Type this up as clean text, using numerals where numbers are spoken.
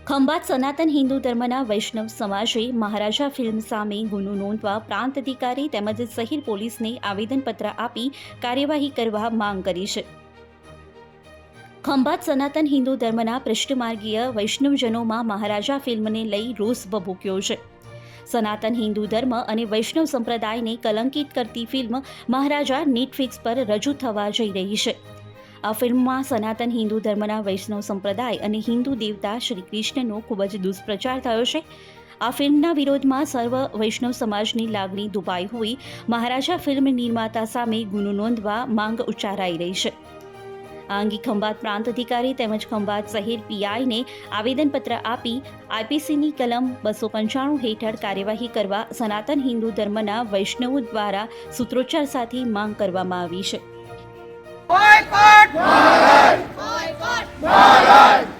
ખંભાત સનાતન હિન્દુ ધર્મના વૈષ્ણવ સમાજે મહારાજા ફિલ્મ સામે ગુનો નોંધવા પ્રાંત અધિકારી તેમજ શહેર પોલીસને આવેદનપત્ર આપી કાર્યવાહી કરવા માંગ કરી છે. ખંભાત સનાતન હિન્દુ ધર્મના પૃષ્ઠમાર્ગીય વૈષ્ણવજનોમાં મહારાજા ફિલ્મને લઈ રોષ ભભૂક્યો છે. સનાતન હિન્દુ ધર્મ અને વૈષ્ણવ સંપ્રદાયને કલંકિત કરતી ફિલ્મ મહારાજા નેટફ્લિક્સ પર રજૂ થવા જઈ રહી છે. આ ફિલ્મમાં સનાતન હિન્દુ ધર્મના વૈષ્ણવ સંપ્રદાય અને હિન્દુ દેવતા શ્રી કૃષ્ણનો ખૂબ જ દુષ્પ્રચાર થયો છે. આ ફિલ્મના વિરોધમાં સર્વ વૈષ્ણવ સમાજની લાગણી દુભાઈ હોઈ મહારાજા ફિલ્મ નિર્માતા સામે ગુનો નોંધવા માંગ ઉચ્ચારાઈ રહી છે. આ અંગે ખંભાત પ્રાંત અધિકારી તેમજ ખંભાત શહેર પીઆઈને આવેદનપત્ર આપી આઈપીસીની કલમ 295 હેઠળ કાર્યવાહી કરવા સનાતન હિન્દુ ધર્મના વૈષ્ણવો દ્વારા સૂત્રોચ્ચાર સાથે માંગ કરવામાં આવી છે. Boycott! Bharat! Boycott! Bharat!